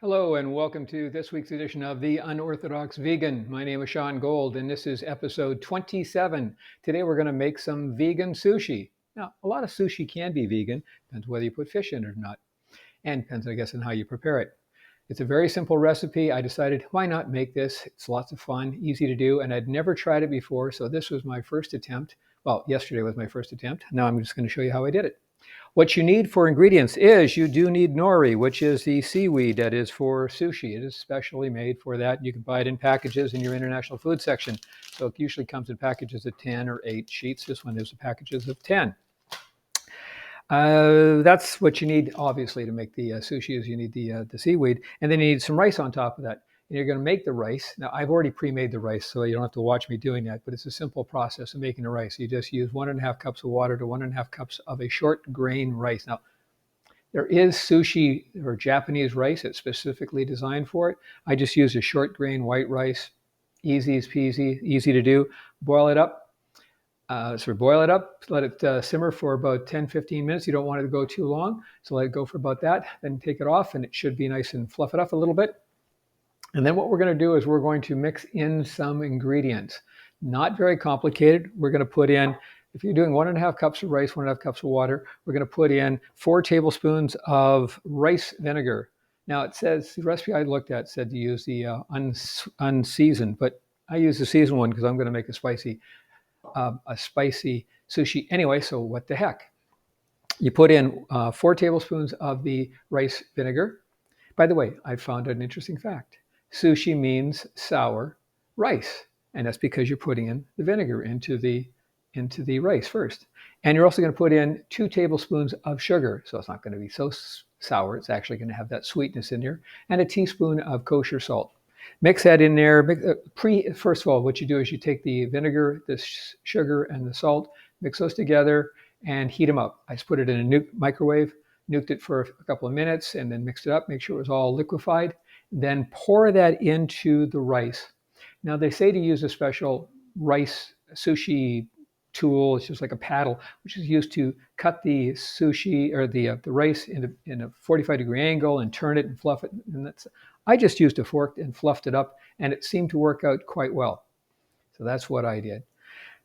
Hello, and welcome to this week's edition of The Unorthodox Vegan. My name is Sean Gold, and this is episode 27. Today, we're going to make some vegan sushi. Now, a lot of sushi can be vegan, depends whether you put fish in it or not, and depends, I guess, on how you prepare it. It's a very simple recipe. I decided, why not make this? It's lots of fun, easy to do, and I'd never tried it before, so this was my first attempt. Well, yesterday was my first attempt. Now I'm just going to show you how I did it. What you need for ingredients is you do need nori, which is the seaweed that is for sushi. It is specially made for that. You can buy it in packages in your international food section. So it usually comes in packages of 10 or 8 sheets. This one is packages of 10. That's what you need, obviously, to make the sushi is you need the seaweed. And then you need some rice on top of that. And you're going to make the rice. Now, I've already pre-made the rice, so you don't have to watch me doing that, but it's a simple process of making the rice. You just use 1.5 cups of water to 1.5 cups of a short grain rice. Now, there is sushi or Japanese rice that's specifically designed for it. I just use a short grain white rice. Easy as peasy, easy to do. Boil it up. Boil it up, let it simmer for about 10-15 minutes. You don't want it to go too long, so let it go for about that. Then take it off, and it should be nice and fluff it up a little bit. And then what we're going to do is we're going to mix in some ingredients. Not very complicated. We're going to put in, if you're doing 1.5 cups of rice, 1.5 cups of water, we're going to put in 4 tablespoons of rice vinegar. Now it says, the recipe I looked at said to use the unseasoned, but I use the seasoned one because I'm going to make a spicy sushi anyway, so what the heck. You put in 4 tablespoons of the rice vinegar. By the way, I found an interesting fact. Sushi means sour rice, and that's because you're putting in the vinegar into the rice first. And you're also going to put in 2 tablespoons of sugar, so it's not going to be so sour. It's actually going to have that sweetness in there, and a teaspoon of kosher salt. Mix that in there. First of all, what you do is you take the vinegar, the sugar, and the salt, mix those together, and heat them up. I just put it in a microwave, nuked it for a couple of minutes, and then mixed it up, make sure it was all liquefied. Then pour that into the rice. Now, they say to use a special rice sushi tool. It's just like a paddle, which is used to cut the sushi or the rice in a 45-degree angle and turn it and fluff it. And I just used a fork and fluffed it up, and it seemed to work out quite well. So that's what I did.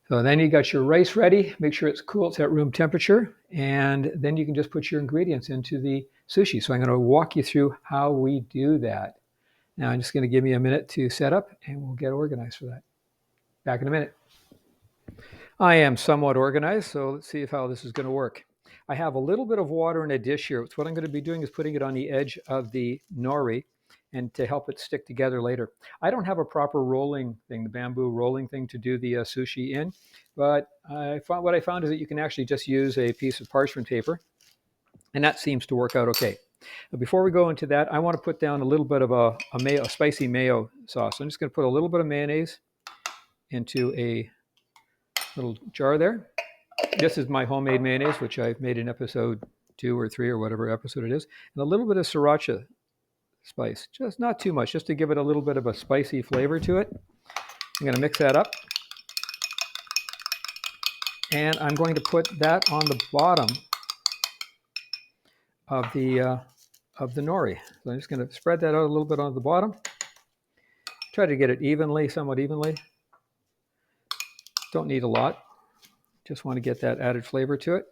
So then you got your rice ready. Make sure it's cool. It's at room temperature. And then you can just put your ingredients into the sushi. So I'm going to walk you through how we do that. Now I'm just going to give me a minute to set up, and we'll get organized for that. Back in a minute. I am somewhat organized, so let's see how this is going to work. I have a little bit of water in a dish here. So what I'm going to be doing is putting it on the edge of the nori and to help it stick together later. I don't have a proper rolling thing, the bamboo rolling thing to do the sushi in, but what I found is that you can actually just use a piece of parchment paper, and that seems to work out okay. But before we go into that, I want to put down a little bit of a spicy mayo sauce. I'm just going to put a little bit of mayonnaise into a little jar there. This is my homemade mayonnaise, which I've made in episode 2 or 3 or whatever episode it is, and a little bit of sriracha spice, just not too much, just to give it a little bit of a spicy flavor to it. I'm going to mix that up, and I'm going to put that on the bottom of the nori. So I'm just going to spread that out a little bit on the bottom. Try to get it evenly, somewhat evenly. Don't need a lot. Just want to get that added flavor to it.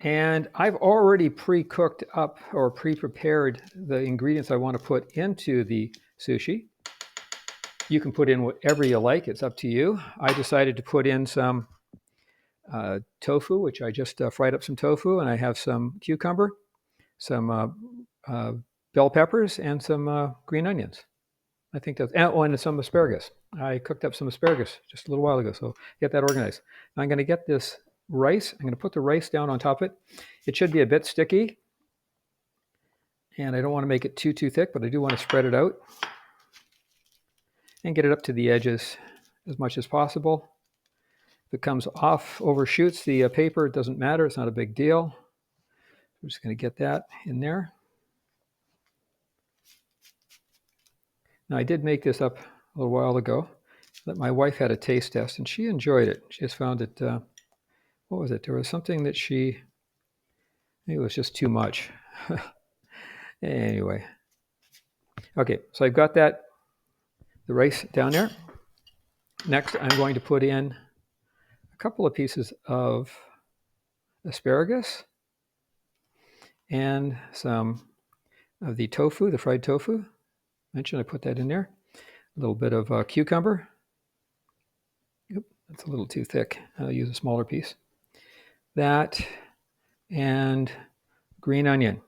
And I've already pre-cooked up or pre-prepared the ingredients I want to put into the sushi. You can put in whatever you like. It's up to you. I decided to put in some tofu, which I just fried up some tofu, and I have some cucumber, some bell peppers, and some green onions. I think that's, and some asparagus. I cooked up some asparagus just a little while ago, so get that organized. Now I'm going to get this rice. I'm going to put the rice down on top of it. It should be a bit sticky, and I don't want to make it too thick, but I do want to spread it out and get it up to the edges as much as possible. If it comes off, overshoots the paper, it doesn't matter. It's not a big deal. I'm just going to get that in there. Now, I did make this up a little while ago. That my wife had a taste test, and she enjoyed it. She just found it, what was it? There was something that maybe it was just too much. Anyway, okay, so I've got the rice down there. Next, I'm going to put in a couple of pieces of asparagus and some of the tofu, the fried tofu. Mentioned I put that in there. A little bit of cucumber. Yep, that's a little too thick. I'll use a smaller piece. That and green onion.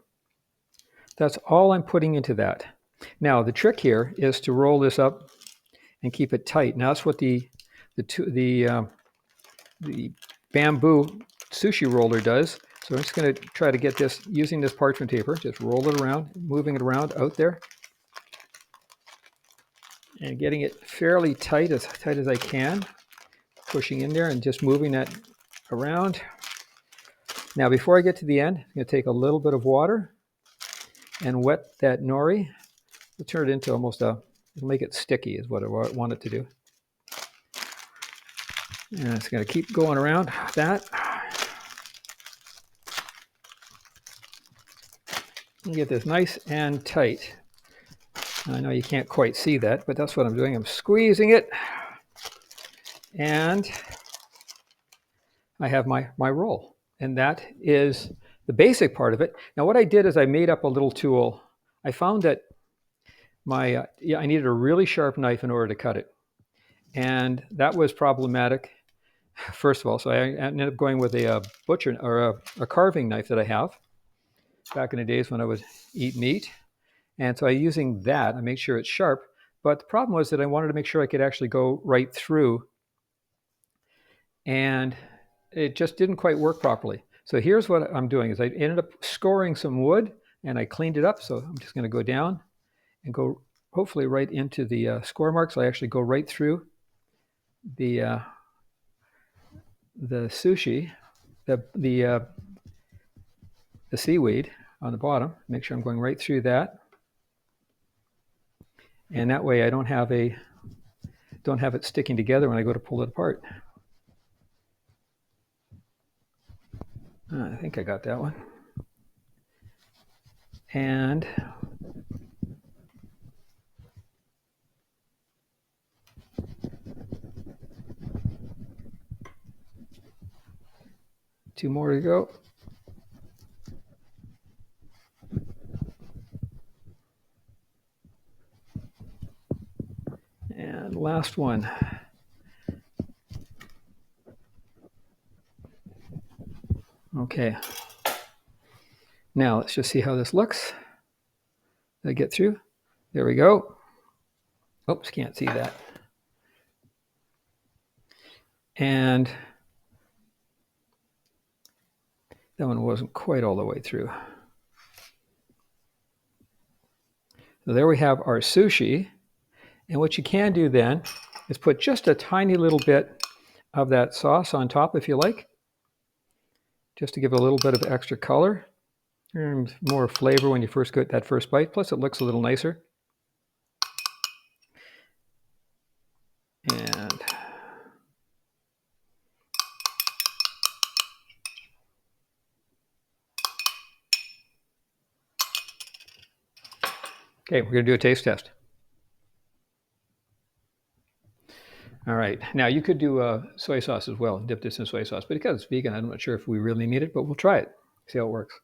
That's all I'm putting into that. Now the trick here is to roll this up and keep it tight. Now that's what the bamboo sushi roller does. So I'm just going to try to get this using this parchment paper. Just roll it around, moving it around out there, and getting it fairly tight as I can. Pushing in there and just moving that around. Now before I get to the end, I'm going to take a little bit of water and wet that nori. We'll turn it into almost it'll make it sticky is what I want it to do. And it's going to keep going around that. And get this nice and tight. I know you can't quite see that, but that's what I'm doing. I'm squeezing it. And I have my roll. And that is the basic part of it. Now what I did is I made up a little tool. I found that I needed a really sharp knife in order to cut it. And that was problematic, first of all. So I ended up going with a butcher or a carving knife that I have back in the days when I was eating meat. And so I'm using that. I make sure it's sharp. But the problem was that I wanted to make sure I could actually go right through. And it just didn't quite work properly. So here's what I'm doing is I ended up scoring some wood and I cleaned it up. So I'm just going to go down and go hopefully right into the score marks. So I actually go right through the sushi, the seaweed on the bottom. Make sure I'm going right through that. And that way I don't have it sticking together when I go to pull it apart. I think I got that one. And two more to go. And last one. Okay. Now let's just see how this looks. Did I get through? There we go. Oops, can't see that. And that one wasn't quite all the way through. So there we have our sushi. And what you can do then is put just a tiny little bit of that sauce on top if you like, just to give it a little bit of extra color and more flavor when you first get that first bite. Plus it looks a little nicer. And okay, we're going to do a taste test. All right, now you could do soy sauce as well, dip this in soy sauce, but because it's vegan, I'm not sure if we really need it, but we'll try it, see how it works.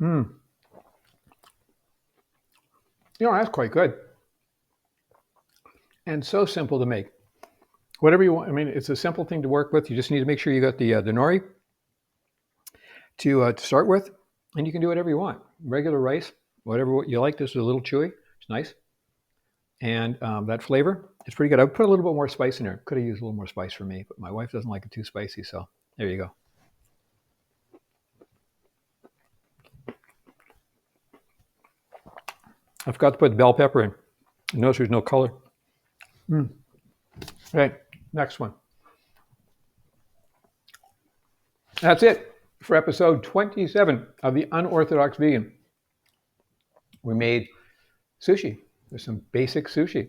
You know, that's quite good. And so simple to make. Whatever you want. I mean, it's a simple thing to work with. You just need to make sure you got the nori to start with, and you can do whatever you want. Regular rice, whatever you like. This is a little chewy. It's nice. And that flavor, it's pretty good. I would put a little bit more spice in there. Could have used a little more spice for me, but my wife doesn't like it too spicy, so there you go. I forgot to put the bell pepper in. Notice there's no color. Okay, next one. That's it for episode 27 of the Unorthodox Vegan. We made sushi. There's some basic sushi.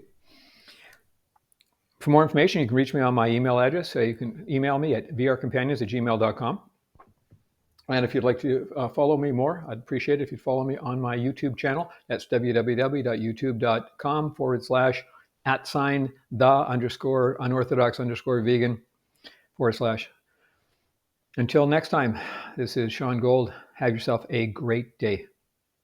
For more information, you can reach me on my email address. So you can email me at vrcompanions@gmail.com. And if you'd like to follow me more, I'd appreciate it if you'd follow me on my YouTube channel. That's www.youtube.com/the_unorthodox_vegan/. Until next time, this is Sean Gold. Have yourself a great day.